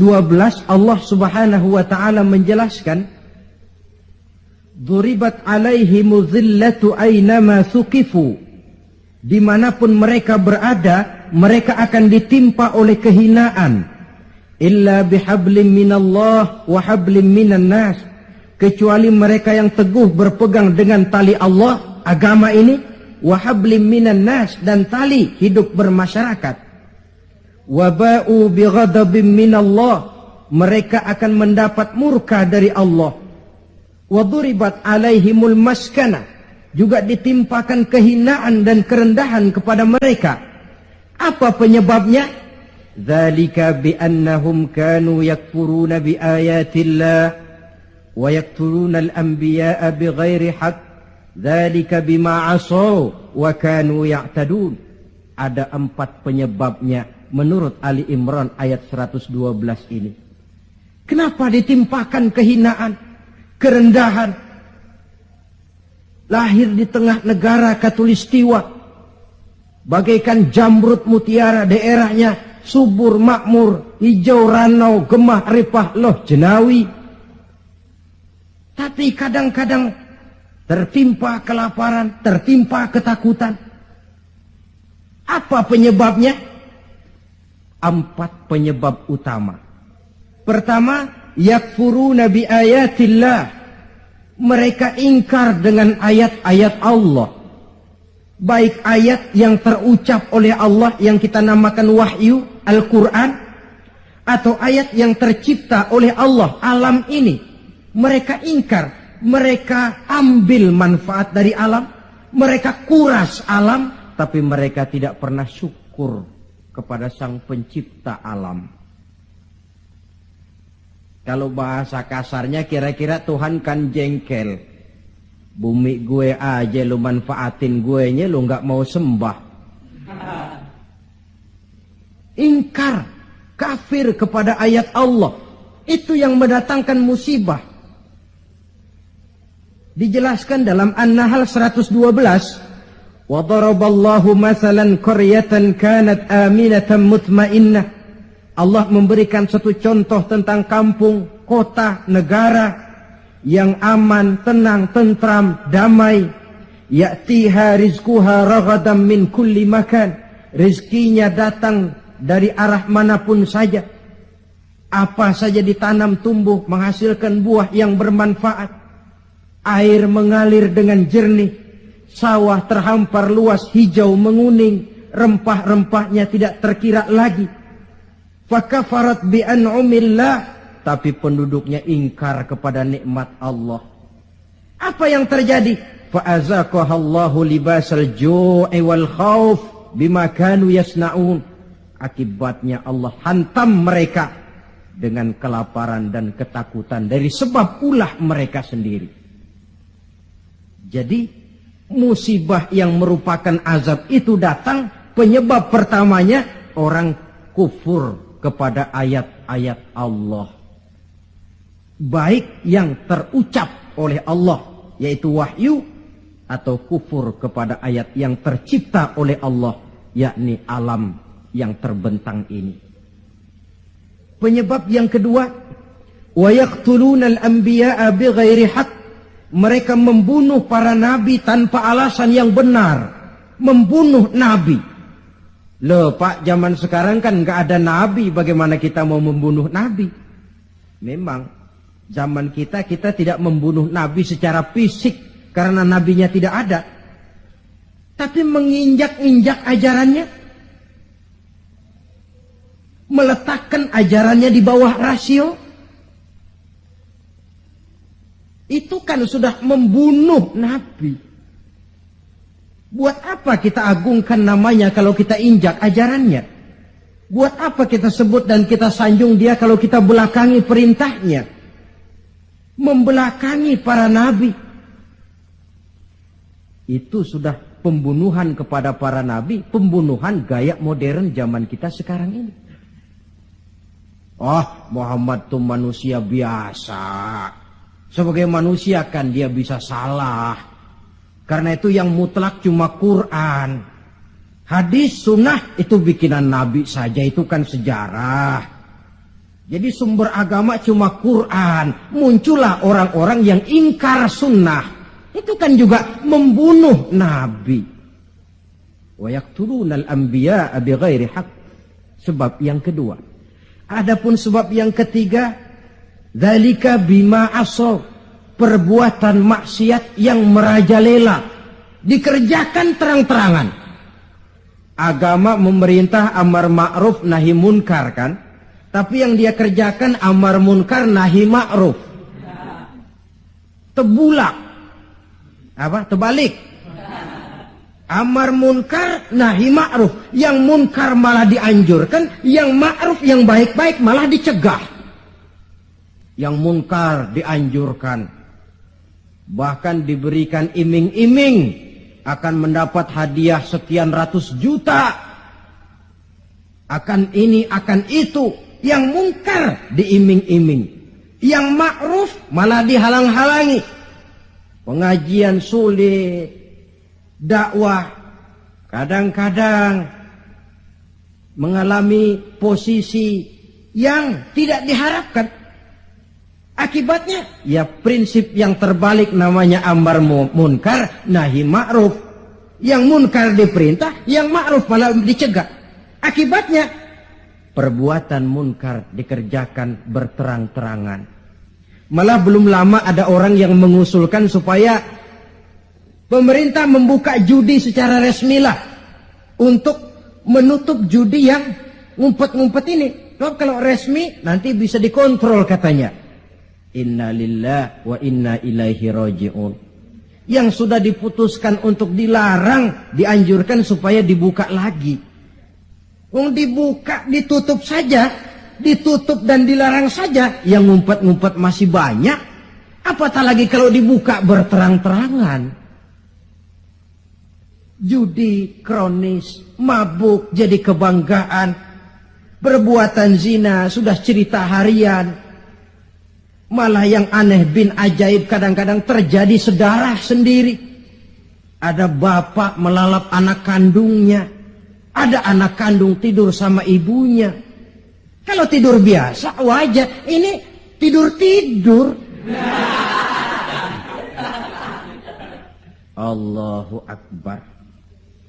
Allah Subhanahu wa taala menjelaskan, "Duribat alaihimu dhillatu aynama thuqifu." Dimanapun mereka berada, mereka akan ditimpa oleh kehinaan. Illa bihablim minallah wa hablim minan nas. Kecuali mereka yang teguh berpegang dengan tali Allah, agama ini, wa hablim minan nas, dan tali hidup bermasyarakat. Waba'u bighadabim minallah, mereka akan mendapat murka dari Allah. Waduribat alaihimul maskana, juga ditimpakan kehinaan dan kerendahan kepada mereka. Apa penyebabnya? Dzalika biannahum kanu yakfuruna biayatillah wa yaqtuluna al-anbiya'a bighairi haqq. Dzalika bima 'asaw wa kanu ya'tadun. Ada 4 penyebabnya menurut Ali Imran ayat 112 ini. Kenapa ditimpakan kehinaan, kerendahan? Lahir di tengah negara Katulistiwa, bagaikan jamrut mutiara, daerahnya subur makmur, hijau ranau, gemah ripah loh jenawi. Tapi kadang-kadang tertimpa kelaparan, tertimpa ketakutan. Apa penyebabnya? 4 penyebab utama. Pertama, yakfuruna bi ayatillah. Mereka ingkar dengan ayat-ayat Allah. Baik ayat yang terucap oleh Allah yang kita namakan wahyu, Al-Quran, atau ayat yang tercipta oleh Allah, alam ini, Mereka ingkar, mereka ambil manfaat dari alam, mereka kuras alam, tapi mereka tidak pernah syukur kepada Sang Pencipta alam. Kalau bahasa kasarnya kira-kira Tuhan kan jengkel. Bumi gue aja lu manfaatin, gue nya lu nggak mau sembah. Ingkar, kafir kepada ayat Allah. Itu yang mendatangkan musibah. Dijelaskan dalam An-Nahl 112. Wa daraballahu mathalan qaryatan kanat aminatan mutmainnah. Allah memberikan satu contoh tentang kampung, kota, negara yang aman, tenang, tentram, damai. Ya'tiha rizquha ragadan min kulli makan. Rizkinya datang dari arah manapun saja. Apa saja ditanam tumbuh menghasilkan buah yang bermanfaat. Air mengalir dengan jernih. Sawah terhampar luas hijau menguning. Rempah-rempahnya tidak terkira lagi. Fakafarat bi an'umillah. Tapi penduduknya ingkar kepada nikmat Allah. Apa yang terjadi? Fa'azaqahallahu libasal ju'i wal khauf bima kanu yasna'un. Akibatnya Allah hantam mereka dengan kelaparan dan ketakutan dari sebab ulah mereka sendiri. Jadi musibah yang merupakan azab itu datang, penyebab pertamanya orang kufur kepada ayat-ayat Allah. Baik yang terucap oleh Allah, yaitu wahyu, atau kufur kepada ayat yang tercipta oleh Allah, yakni alam yang terbentang ini. Penyebab yang kedua, wa yaqtuluna al-anbiya'a bighairi haqq. Mereka membunuh para nabi tanpa alasan yang benar. Membunuh nabi. Loh Pak, zaman sekarang kan nggak ada nabi, bagaimana kita mau membunuh nabi? Memang zaman kita tidak membunuh nabi secara fisik karena nabinya tidak ada. Tapi menginjak-injak ajarannya, meletakkan ajarannya di bawah rasio, itu kan sudah membunuh nabi. Buat apa kita agungkan namanya kalau kita injak ajarannya? Buat apa kita sebut dan kita sanjung dia kalau kita belakangi perintahnya? Membelakangi para nabi. Itu sudah pembunuhan kepada para nabi, pembunuhan gaya modern zaman kita sekarang ini. Muhammad itu manusia biasa. Sebagai manusia kan dia bisa salah. Karena itu yang mutlak cuma Quran. Hadis sunnah itu bikinan Nabi saja, itu kan sejarah. Jadi sumber agama cuma Quran. Muncullah orang-orang yang ingkar sunnah. Itu kan juga membunuh Nabi. Wa yaqtulunal anbiya'a bighairi haqq. Sebab yang kedua. Adapun sebab yang ketiga, dzalika bima asaw, perbuatan maksiat yang merajalela, dikerjakan terang-terangan. Agama memerintah amar ma'ruf nahi munkar kan, tapi yang dia kerjakan amar munkar nahi ma'ruf. Tebulak. Terbalik. Amar munkar nahi ma'ruf, yang munkar malah dianjurkan, yang ma'ruf yang baik-baik malah dicegah. Yang munkar dianjurkan, bahkan diberikan iming-iming akan mendapat hadiah sekian ratus juta, akan ini akan itu. Yang munkar diiming-iming, yang ma'ruf malah dihalang-halangi. Pengajian sulit, dakwah kadang-kadang mengalami posisi yang tidak diharapkan. Akibatnya ya prinsip yang terbalik, namanya amar munkar nahi ma'ruf. Yang munkar diperintah, yang ma'ruf malah dicegah. Akibatnya perbuatan munkar dikerjakan berterang-terangan. Malah belum lama ada orang yang mengusulkan supaya pemerintah membuka judi secara resmilah untuk menutup judi yang ngumpet-ngumpet ini. Kalau resmi nanti bisa dikontrol katanya. Inna lillahi wa inna ilaihi raji'un. Yang sudah diputuskan untuk dilarang, dianjurkan supaya dibuka lagi. Dibuka, ditutup saja, ditutup dan dilarang saja, yang ngumpet-ngumpet masih banyak. Apatah lagi kalau dibuka berterang-terangan. Judi kronis, mabuk jadi kebanggaan, perbuatan zina sudah cerita harian. Malah yang aneh bin ajaib kadang-kadang terjadi sedarah sendiri. Ada bapak melalap anak kandungnya, ada anak kandung tidur sama ibunya. Kalau tidur biasa wajar, ini tidur-tidur. Allahu Akbar.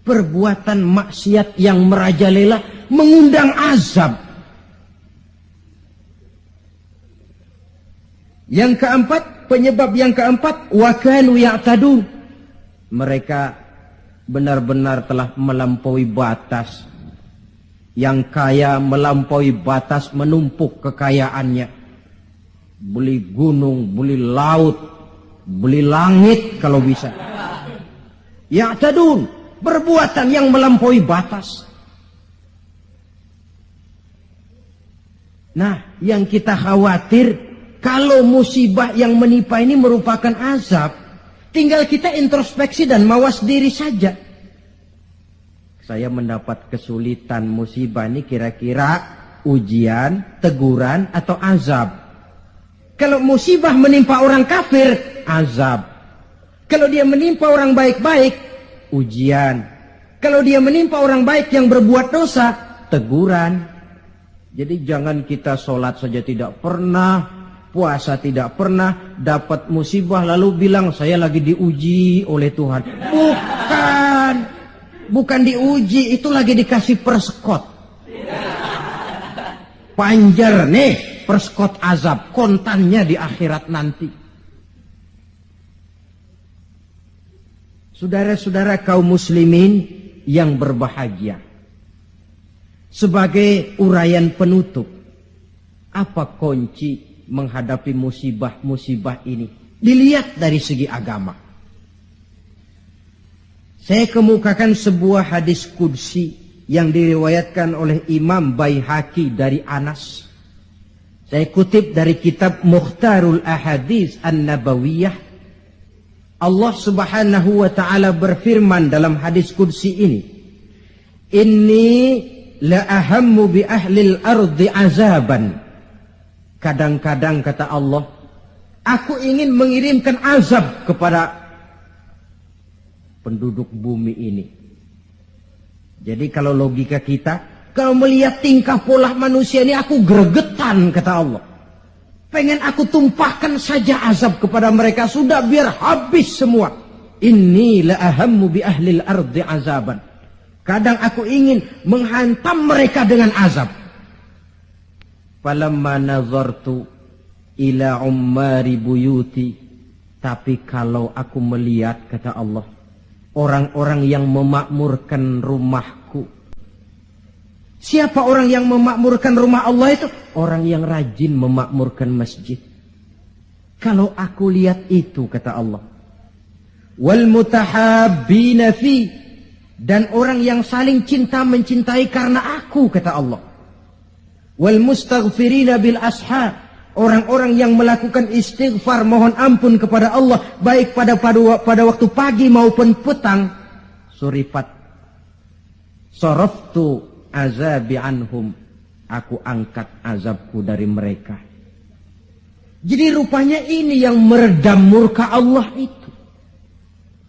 Perbuatan maksiat yang merajalela mengundang azab. Yang keempat, penyebab yang keempat, wa kanu ya'tadun. Mereka benar-benar telah melampaui batas. Yang kaya melampaui batas menumpuk kekayaannya. Beli gunung, beli laut, beli langit kalau bisa. Ya'tadun, perbuatan yang melampaui batas. Nah, yang kita khawatir, kalau musibah yang menimpa ini merupakan azab, tinggal kita introspeksi dan mawas diri saja. Saya mendapat kesulitan, musibah ini kira-kira ujian, teguran, atau azab. Kalau musibah menimpa orang kafir, azab. Kalau dia menimpa orang baik-baik, ujian. Kalau dia menimpa orang baik yang berbuat dosa, teguran. Jadi jangan kita sholat saja tidak pernah, puasa tidak pernah, dapat musibah lalu bilang saya lagi diuji oleh Tuhan. Bukan diuji, itu lagi dikasih perskot. Panjer nih, perskot azab, kontannya di akhirat nanti. Saudara-saudara kaum muslimin yang berbahagia. Sebagai uraian penutup, apa kunci menghadapi musibah-musibah ini? Dilihat dari segi agama. Saya kemukakan sebuah hadis qudsi yang diriwayatkan oleh Imam Baihaqi dari Anas. Saya kutip dari kitab Mukhtarul Ahadits An-Nabawiyah. Allah Subhanahu wa taala berfirman dalam hadis qudsi ini, "Inni la ahammu bi ahlil ardi azaban." Kadang-kadang kata Allah, aku ingin mengirimkan azab kepada penduduk bumi ini. Jadi kalau logika kita, kalau melihat tingkah pola manusia ini aku gregetan kata Allah. Pengen aku tumpahkan saja azab kepada mereka, sudah biar habis semua. Inni la ahammu bi ahlil ardi azaban. Kadang aku ingin menghantam mereka dengan azab. Falamma nazartu ila ummari buyuti. Tapi kalau aku melihat, kata Allah, orang-orang yang memakmurkan rumahku. Siapa orang yang memakmurkan rumah Allah itu? Orang yang rajin memakmurkan masjid. Kalau aku lihat itu, kata Allah, wal mutahabbina fi, dan orang yang saling cinta mencintai karena aku, kata Allah. Wal mustaghfirina bil ashar, orang-orang yang melakukan istighfar mohon ampun kepada Allah baik pada waktu pagi maupun petang. Suripat saraftu azabi anhum, aku angkat azabku dari mereka. Jadi rupanya ini yang meredam murka Allah itu.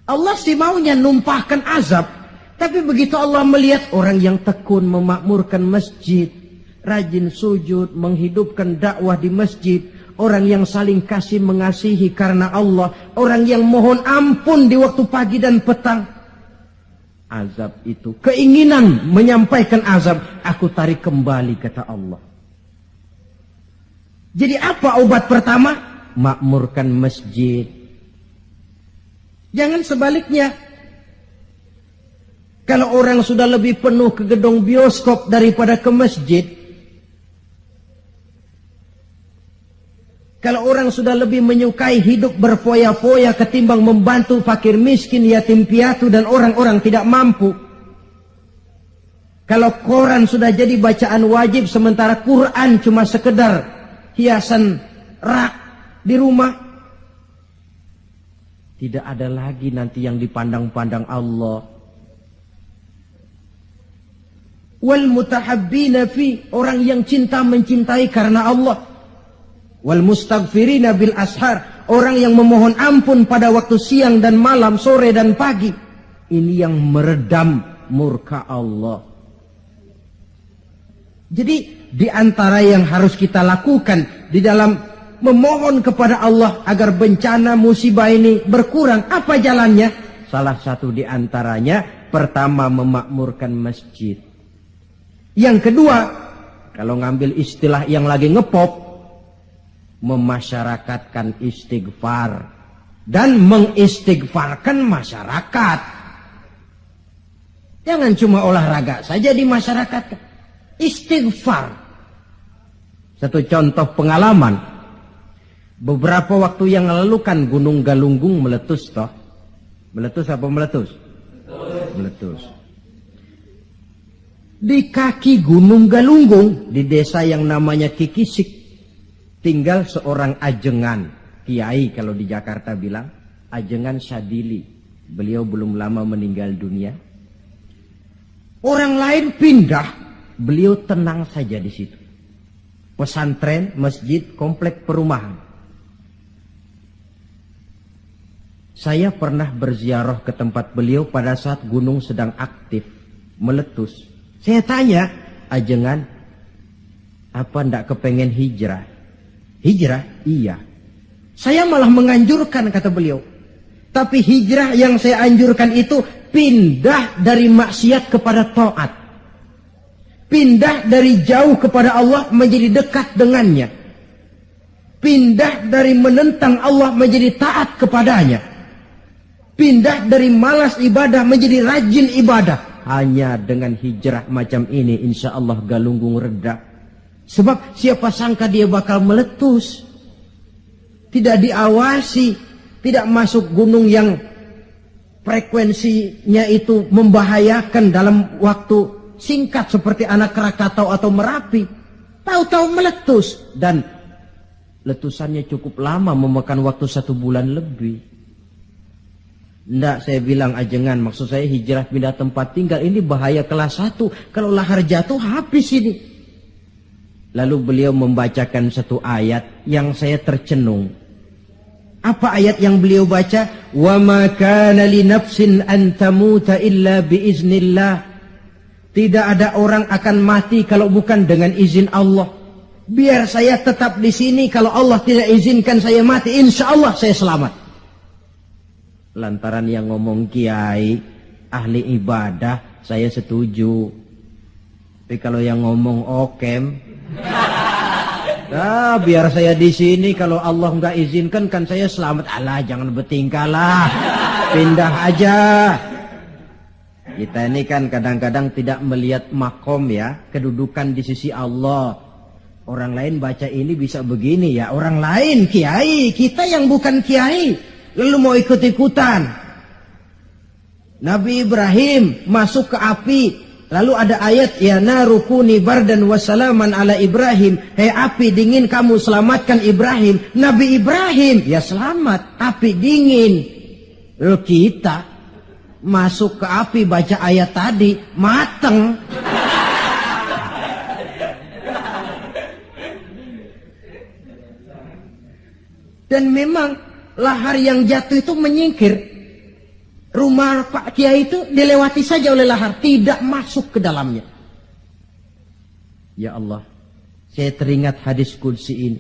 Allah sih maunya numpahkan azab, tapi begitu Allah melihat orang yang tekun memakmurkan masjid, rajin sujud, menghidupkan dakwah di masjid, orang yang saling kasih mengasihi karena Allah, orang yang mohon ampun di waktu pagi dan petang, azab itu, keinginan menyampaikan azab, aku tarik kembali, kata Allah. Jadi apa obat pertama? Makmurkan masjid. Jangan sebaliknya. Kalau orang sudah lebih penuh ke gedung bioskop daripada ke masjid, Kalau orang sudah lebih menyukai hidup berfoya-foya ketimbang membantu fakir miskin, yatim piatu dan orang-orang tidak mampu. Kalau koran sudah jadi bacaan wajib sementara Quran cuma sekedar hiasan rak di rumah, tidak ada lagi nanti yang dipandang-pandang Allah. Wal mutahabbina fi, orang yang cinta mencintai karena Allah. Wal mustaghfirina bil ashar, orang yang memohon ampun pada waktu siang dan malam, sore dan pagi. Ini yang meredam murka Allah. Jadi di antara yang harus kita lakukan di dalam memohon kepada Allah agar bencana musibah ini berkurang, apa jalannya? Salah satu di antaranya, pertama memakmurkan masjid. Yang kedua, kalau ngambil istilah yang lagi ngepop, memasyarakatkan istighfar dan mengistighfarkan masyarakat. Jangan cuma olahraga saja di masyarakat. Istighfar. Satu contoh pengalaman. Beberapa waktu yang lalu kan Gunung Galunggung meletus toh. Meletus apa meletus? Meletus. Di kaki Gunung Galunggung, di desa yang namanya Kikisik, tinggal seorang ajengan, kiai kalau di Jakarta bilang, Ajengan Syadili. Beliau belum lama meninggal dunia. Orang lain pindah, beliau tenang saja di situ. Pesantren, masjid, komplek perumahan. Saya pernah berziarah ke tempat beliau pada saat gunung sedang aktif, meletus. Saya tanya, Ajengan, apa ndak kepengen hijrah? Hijrah? Iya. Saya malah menganjurkan, kata beliau. Tapi hijrah yang saya anjurkan itu pindah dari maksiat kepada taat. Pindah dari jauh kepada Allah menjadi dekat dengannya. Pindah dari menentang Allah menjadi taat kepadanya. Pindah dari malas ibadah menjadi rajin ibadah. Hanya dengan hijrah macam ini insya Allah Galunggung reda. Sebab siapa sangka dia bakal meletus. Tidak diawasi. Tidak masuk gunung yang frekuensinya itu membahayakan dalam waktu singkat seperti Anak Krakatau atau Merapi. Tahu-tahu meletus. Dan letusannya cukup lama, memakan waktu 1 bulan lebih. Ndak, saya bilang Ajengan, maksud saya hijrah pindah tempat tinggal ini bahaya kelas 1. Kalau lahar jatuh habis ini. Lalu beliau membacakan satu ayat yang saya tercenung. Apa ayat yang beliau baca? Wa ma kana li nafsin an tamuta illa bi iznillah. Tidak ada orang akan mati kalau bukan dengan izin Allah. Biar saya tetap di sini, kalau Allah tidak izinkan saya mati, insya Allah saya selamat. Lantaran yang ngomong kiai, ahli ibadah, saya setuju. Tapi kalau yang ngomong okem, biar saya di sini, kalau Allah nggak izinkan kan saya selamat. Alah, jangan bertingkah lah, pindah aja. Kita ini kan kadang-kadang tidak melihat makom ya, kedudukan di sisi Allah. Orang lain baca ini bisa begini ya, orang lain kiai, kita yang bukan kiai. Lalu mau ikut-ikutan. Nabi Ibrahim masuk ke api. Lalu ada ayat, ya narukuni bardan wassalaman ala Ibrahim. Hei api dingin, kamu selamatkan Ibrahim. Nabi Ibrahim, ya selamat. Api dingin. Lalu kita masuk ke api baca ayat tadi, mateng. Dan memang lahar yang jatuh itu menyingkir. Rumah Pak Kiai itu dilewati saja oleh lahar, tidak masuk ke dalamnya. Ya Allah, saya teringat hadis qudsi ini.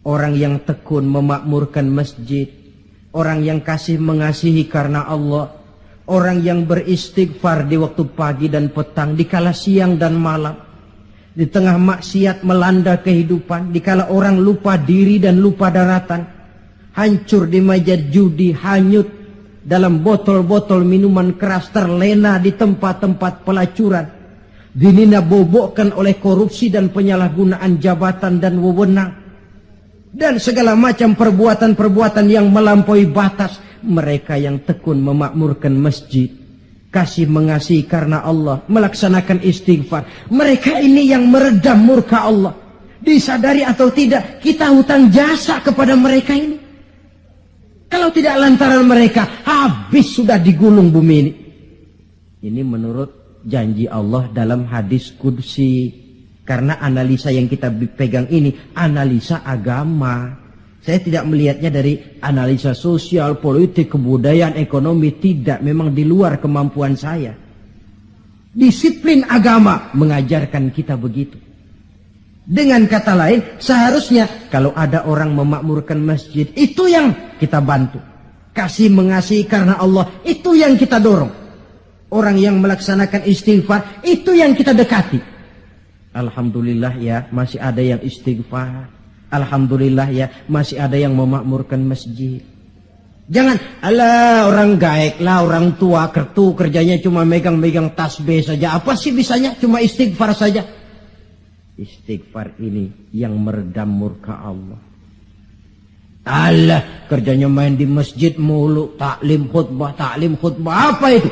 Orang yang tekun memakmurkan masjid, orang yang kasih mengasihi karena Allah, orang yang beristighfar di waktu pagi dan petang, di kala siang dan malam, di tengah maksiat melanda kehidupan, di kala orang lupa diri dan lupa daratan, hancur di meja judi, hanyut dalam botol-botol minuman keras, terlena di tempat-tempat pelacuran, dinina bobokkan oleh korupsi dan penyalahgunaan jabatan dan wewenang. dan segala macam perbuatan-perbuatan yang melampaui batas. Mereka yang tekun memakmurkan masjid, kasih mengasihi karena Allah, melaksanakan istighfar, mereka ini yang meredam murka Allah. Disadari atau tidak, kita hutang jasa kepada mereka ini. Kalau tidak lantaran mereka, habis sudah digulung bumi ini. Ini menurut janji Allah dalam hadis qudsi. Karena analisa yang kita pegang ini analisa agama. Saya tidak melihatnya dari analisa sosial, politik, kebudayaan, ekonomi. Tidak, memang di luar kemampuan saya. Disiplin agama mengajarkan kita begitu. Dengan kata lain, seharusnya kalau ada orang memakmurkan masjid, itu yang kita bantu. Kasih mengasihi karena Allah, itu yang kita dorong. Orang yang melaksanakan istighfar, itu yang kita dekati. Alhamdulillah ya, masih ada yang istighfar. Alhamdulillah ya, masih ada yang memakmurkan masjid. Jangan, alah orang gaek lah, orang tua kertu kerjanya cuma megang-megang tasbih saja. Apa sih bisanya? Cuma istighfar saja. Istighfar ini yang meredam murka Allah. Alah, kerjanya main di masjid mulu, taklim khutbah. Apa itu?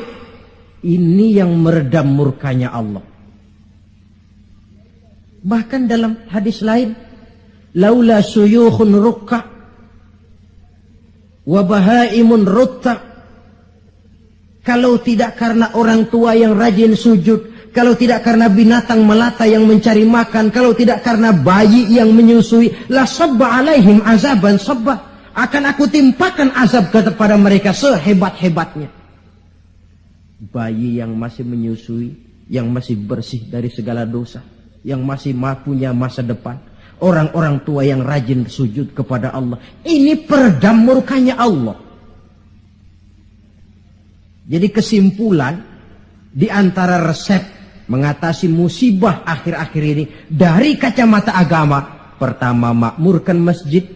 Ini yang meredam murkanya Allah. Bahkan dalam hadis lain, laula suyukhun rukka wa bahaimun rutta. Kalau tidak karena orang tua yang rajin sujud, kalau tidak karena binatang melata yang mencari makan, kalau tidak karena bayi yang menyusui, la sabba alaihim azaban sabba. Akan aku timpakan azab kepada mereka sehebat-hebatnya. Bayi yang masih menyusui, yang masih bersih dari segala dosa, yang masih punya masa depan, orang-orang tua yang rajin sujud kepada Allah, ini peredam murkanya Allah. Jadi kesimpulan di antara resep mengatasi musibah akhir-akhir ini dari kacamata agama, pertama makmurkan masjid,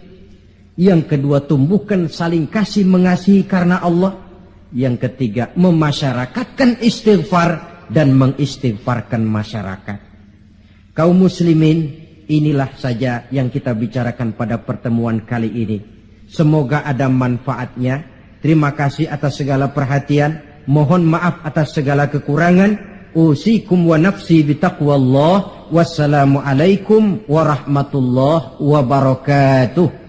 yang kedua tumbuhkan saling kasih mengasihi karena Allah, yang ketiga memasyarakatkan istighfar dan mengistighfarkan masyarakat. Kaum muslimin, inilah saja yang kita bicarakan pada pertemuan kali ini. Semoga ada manfaatnya. Terima kasih atas segala perhatian. Mohon maaf atas segala kekurangan. Usikum wa nafsi bitaqwallah. Wassalamualaikum warahmatullahi wabarakatuh.